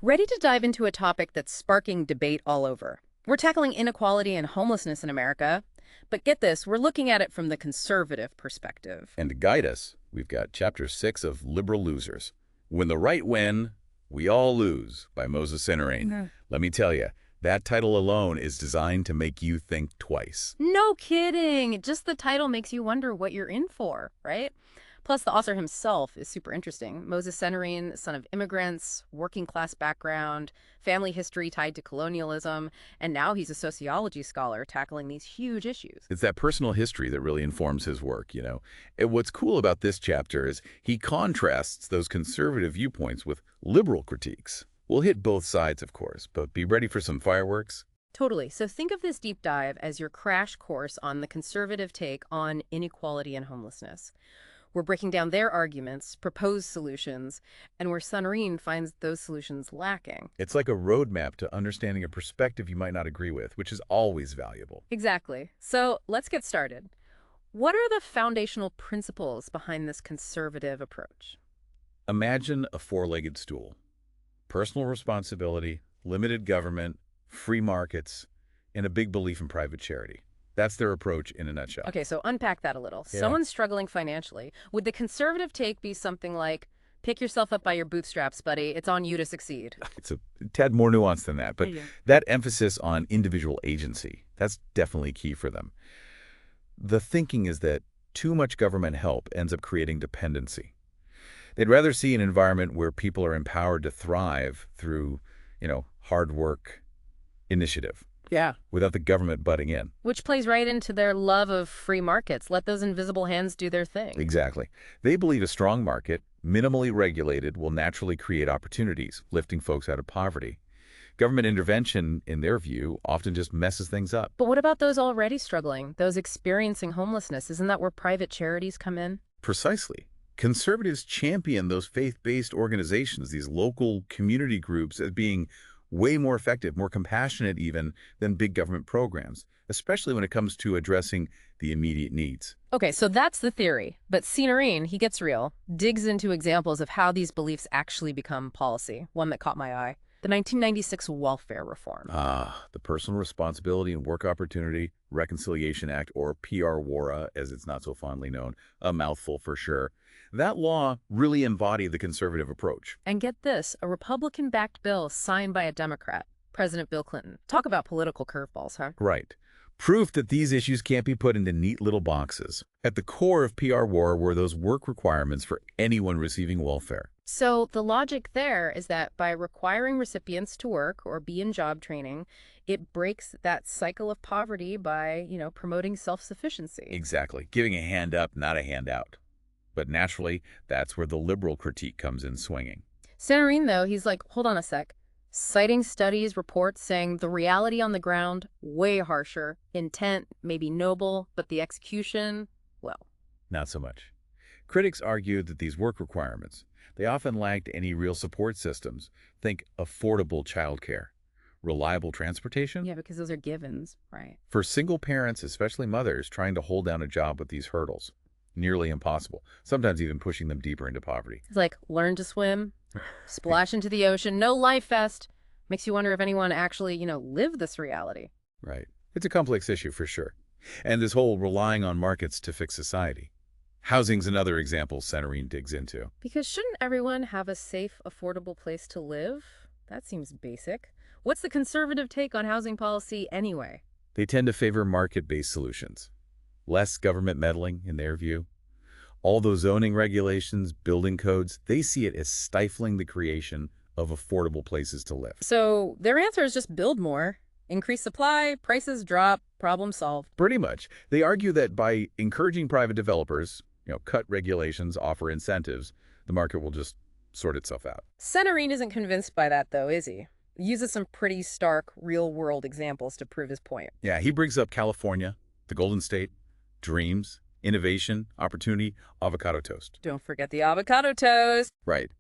Ready to dive into a topic that's sparking debate all over. We're tackling inequality and homelessness in America, but get this, we're looking at it from the conservative perspective. And to guide us, we've got Chapter 6 of Liberal Losers. When the right win, we all lose, by Moses Seenarine. Let me tell you, that title alone is designed to make you think twice. No kidding! Just the title makes you wonder what you're in for, right? Plus, the author himself is super interesting. Moses Seenarine, son of immigrants, working class background, family history tied to colonialism, and now he's a sociology scholar tackling these huge issues. It's that personal history that really informs his work, you know. And what's cool about this chapter is he contrasts those conservative viewpoints with liberal critiques. We'll hit both sides, of course, but be ready for some fireworks. Totally. So think of this deep dive as your crash course on the conservative take on inequality and homelessness. We're breaking down their arguments, proposed solutions, and where Seenarine finds those solutions lacking. It's like a roadmap to understanding a perspective you might not agree with, which is always valuable. Exactly. So let's get started. What are the foundational principles behind this conservative approach? Imagine a four-legged stool. Personal responsibility, limited government, free markets, and a big belief in private charity. That's their approach in a nutshell. Okay, so unpack that a little. Yeah. Someone's struggling financially. Would the conservative take be something like, pick yourself up by your bootstraps, buddy. It's on you to succeed? It's a tad more nuanced than that, but that emphasis on individual agency, that's definitely key for them. The thinking is that too much government help ends up creating dependency. They'd rather see an environment where people are empowered to thrive through, hard work, initiative. Yeah. Without the government butting in. Which plays right into their love of free markets. Let those invisible hands do their thing. Exactly. They believe a strong market, minimally regulated, will naturally create opportunities, lifting folks out of poverty. Government intervention, in their view, often just messes things up. But what about those already struggling, those experiencing homelessness? Isn't that where private charities come in? Precisely. Conservatives champion those faith-based organizations, these local community groups, as being way more effective, more compassionate even, than big government programs, especially when it comes to addressing the immediate needs. Okay, so that's the theory. But Seenarine, he gets real, digs into examples of how these beliefs actually become policy. One that caught my eye, the 1996 welfare reform. The Personal Responsibility and Work Opportunity Reconciliation Act, or PRWORA, as it's not so fondly known, a mouthful for sure. That law really embodied the conservative approach. And get this, a Republican-backed bill signed by a Democrat, President Bill Clinton. Talk about political curveballs, huh? Right. Proof that these issues can't be put into neat little boxes. At the core of PRWORA were those work requirements for anyone receiving welfare. So the logic there is that by requiring recipients to work or be in job training, it breaks that cycle of poverty by, promoting self-sufficiency. Exactly. Giving a hand up, not a handout. But naturally, that's where the liberal critique comes in swinging. Seenarine, though, he's like, hold on a sec. Citing studies, reports saying the reality on the ground, way harsher. Intent, maybe noble, but the execution, well. Not so much. Critics argue that these work requirements, they often lacked any real support systems. Think affordable childcare, reliable transportation. Yeah, because those are givens, right? For single parents, especially mothers, trying to hold down a job with these hurdles. Nearly impossible, sometimes even pushing them deeper into poverty. It's like, learn to swim, splash into the ocean, no life vest. Makes you wonder if anyone actually, lived this reality. Right. It's a complex issue for sure. And this whole relying on markets to fix society. Housing's another example Seenarine digs into. Because shouldn't everyone have a safe, affordable place to live? That seems basic. What's the conservative take on housing policy anyway? They tend to favor market-based solutions. Less government meddling, in their view. All those zoning regulations, building codes, they see it as stifling the creation of affordable places to live. So their answer is just build more, increase supply, prices drop, problem solved. Pretty much. They argue that by encouraging private developers, cut regulations, offer incentives, the market will just sort itself out. Seenarine isn't convinced by that, though, is he? He uses some pretty stark, real-world examples to prove his point. Yeah, he brings up California, the Golden State, dreams, innovation, opportunity, avocado toast. Don't forget the avocado toast. Right.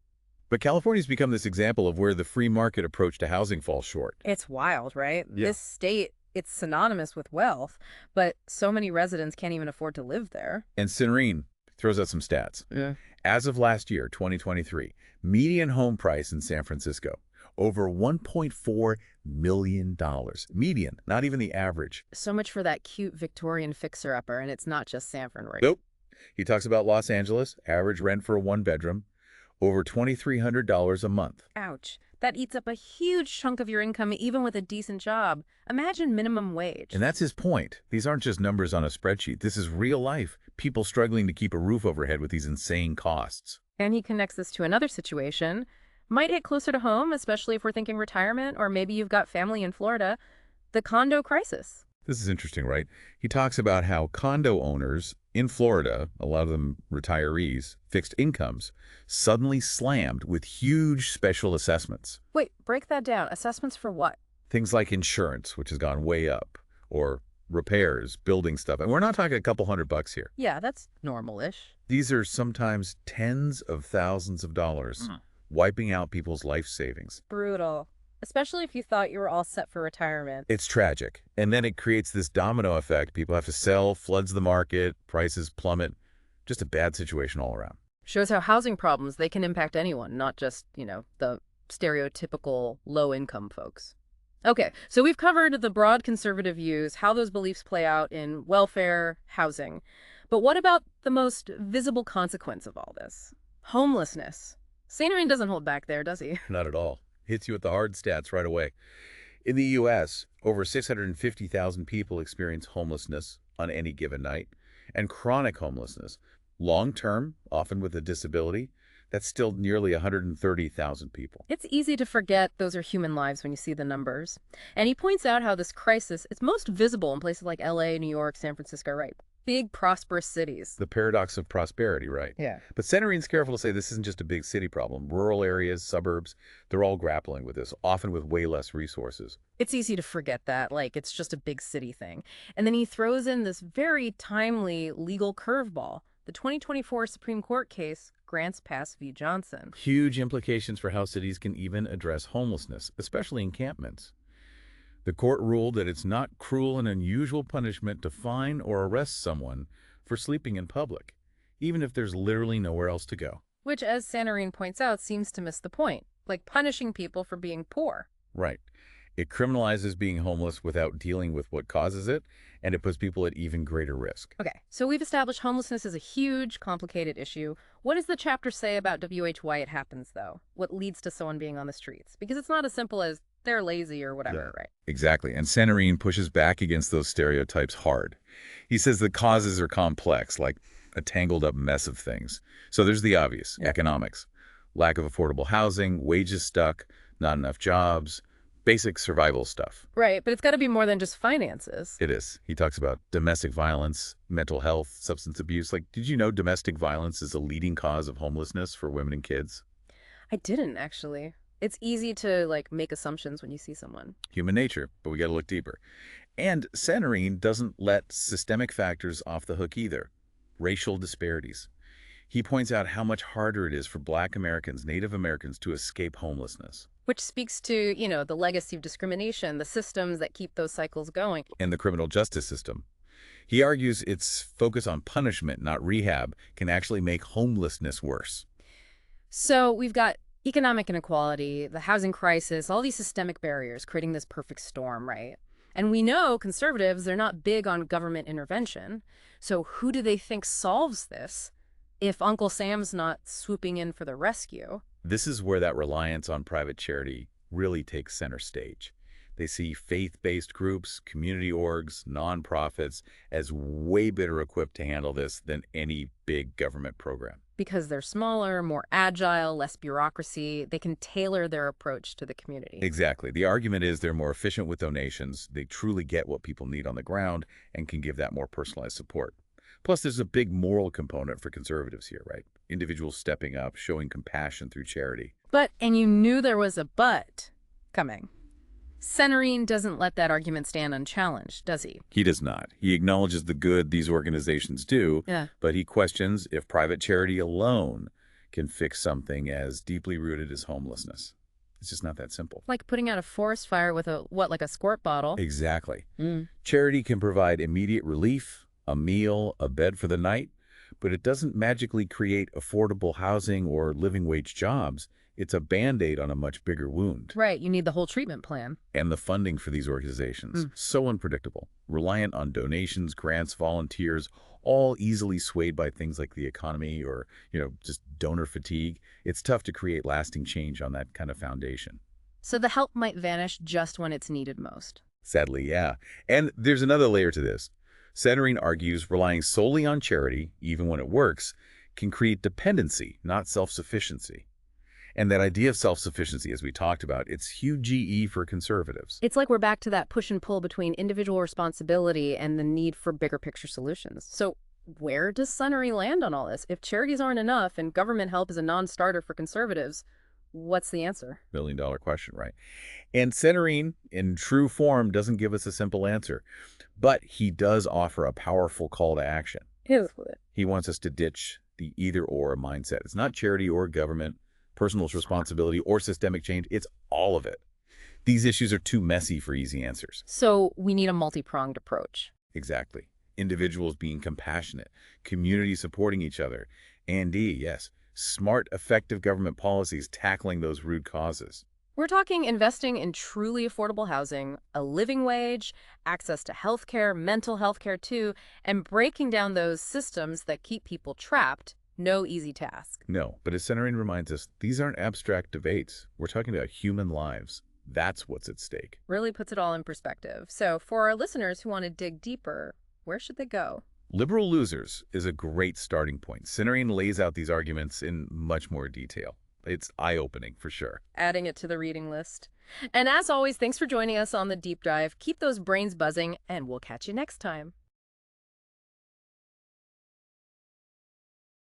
But California's become this example of where the free market approach to housing falls short. It's wild, right? Yeah. This state, it's synonymous with wealth, but so many residents can't even afford to live there. And Seenarine throws out some stats. Yeah. As of last year, 2023, median home price in San Francisco, Over $1.4 million. Median, not even the average. So much for that cute Victorian fixer-upper, and it's not just Sanford, right? Nope. He talks about Los Angeles, average rent for a one-bedroom, over $2,300 a month. Ouch. That eats up a huge chunk of your income, even with a decent job. Imagine minimum wage. And that's his point. These aren't just numbers on a spreadsheet. This is real life. People struggling to keep a roof overhead with these insane costs. And he connects this to another situation. Might hit closer to home, especially if we're thinking retirement, or maybe you've got family in Florida. The condo crisis. This is interesting, right? He talks about how condo owners in Florida, a lot of them retirees, fixed incomes, suddenly slammed with huge special assessments. Wait, break that down. Assessments for what? Things like insurance, which has gone way up, or repairs, building stuff. And we're not talking a couple $100 here. Yeah, that's normal-ish. These are sometimes tens of thousands of dollars, wiping out people's life savings. Brutal. Especially if you thought you were all set for retirement. It's tragic. And then it creates this domino effect. People have to sell, floods the market, prices plummet. Just a bad situation all around. Shows how housing problems, they can impact anyone, not just, the stereotypical low-income folks. Okay, so we've covered the broad conservative views, how those beliefs play out in welfare, housing. But what about the most visible consequence of all this? Homelessness. Seenarine doesn't hold back there, does he? Not at all. Hits you with the hard stats right away. In the U.S., over 650,000 people experience homelessness on any given night, and chronic homelessness, long-term, often with a disability, that's still nearly 130,000 people. It's easy to forget those are human lives when you see the numbers. And he points out how this crisis is most visible in places like L.A., New York, San Francisco, right? Big, prosperous cities. The paradox of prosperity, right? Yeah. But Seenarine's careful to say this isn't just a big city problem. Rural areas, suburbs, they're all grappling with this, often with way less resources. It's easy to forget that, like it's just a big city thing. And then he throws in this very timely legal curveball, the 2024 Supreme Court case, Grants Pass v. Johnson. Huge implications for how cities can even address homelessness, especially encampments. The court ruled that it's not cruel and unusual punishment to fine or arrest someone for sleeping in public, even if there's literally nowhere else to go. Which, as Seenarine points out, seems to miss the point, like punishing people for being poor. Right. It criminalizes being homeless without dealing with what causes it, and it puts people at even greater risk. Okay, so we've established homelessness is a huge, complicated issue. What does the chapter say about why it happens, though? What leads to someone being on the streets? Because it's not as simple as they're lazy or whatever, right? Exactly. And Seenarine pushes back against those stereotypes hard. He says the causes are complex, like a tangled up mess of things. So there's the obvious, economics. Lack of affordable housing, wages stuck, not enough jobs, basic survival stuff. Right, but it's got to be more than just finances. It is. He talks about domestic violence, mental health, substance abuse. Like, did you know domestic violence is a leading cause of homelessness for women and kids? I didn't, actually. It's easy to, make assumptions when you see someone. Human nature, but we got to look deeper. And Seenarine doesn't let systemic factors off the hook either. Racial disparities. He points out how much harder it is for Black Americans, Native Americans, to escape homelessness. Which speaks to, the legacy of discrimination, the systems that keep those cycles going. And the criminal justice system. He argues its focus on punishment, not rehab, can actually make homelessness worse. So we've got economic inequality, the housing crisis, all these systemic barriers creating this perfect storm, right? And we know conservatives, they're not big on government intervention. So who do they think solves this if Uncle Sam's not swooping in for the rescue? This is where that reliance on private charity really takes center stage. They see faith-based groups, community orgs, nonprofits as way better equipped to handle this than any big government program. Because they're smaller, more agile, less bureaucracy, they can tailor their approach to the community. Exactly. The argument is they're more efficient with donations, they truly get what people need on the ground, and can give that more personalized support. Plus, there's a big moral component for conservatives here, right? Individuals stepping up, showing compassion through charity. And you knew there was a but coming. Seenarine doesn't let that argument stand unchallenged, does he? He does not. He acknowledges the good these organizations do, but he questions if private charity alone can fix something as deeply rooted as homelessness. It's just not that simple. Like putting out a forest fire with like a squirt bottle? Exactly. Charity can provide immediate relief, a meal, a bed for the night, but it doesn't magically create affordable housing or living wage jobs. It's a Band-Aid on a much bigger wound. Right, you need the whole treatment plan. And the funding for these organizations, so unpredictable, reliant on donations, grants, volunteers, all easily swayed by things like the economy or, just donor fatigue. It's tough to create lasting change on that kind of foundation. So the help might vanish just when it's needed most. Sadly, yeah. And there's another layer to this. Seenarine argues relying solely on charity, even when it works, can create dependency, not self-sufficiency. And that idea of self-sufficiency, as we talked about, it's huge GE for conservatives. It's like we're back to that push and pull between individual responsibility and the need for bigger picture solutions. So where does Sunnery land on all this? If charities aren't enough and government help is a non-starter for conservatives, what's the answer? $1 million question, right? And Seenarine, in true form, doesn't give us a simple answer. But he does offer a powerful call to action. He wants us to ditch the either-or mindset. It's not charity or government, personal responsibility, or systemic change. It's all of it. These issues are too messy for easy answers. So we need a multi-pronged approach. Exactly. Individuals being compassionate, community supporting each other, and yes, smart, effective government policies tackling those root causes. We're talking investing in truly affordable housing, a living wage, access to healthcare, mental health care too, and breaking down those systems that keep people trapped. No easy task. No, but as Seenarine reminds us, these aren't abstract debates. We're talking about human lives. That's what's at stake. Really puts it all in perspective. So for our listeners who want to dig deeper, where should they go? Liberal Losers is a great starting point. Seenarine lays out these arguments in much more detail. It's eye-opening for sure. Adding it to the reading list. And as always, thanks for joining us on the deep dive. Keep those brains buzzing, and we'll catch you next time.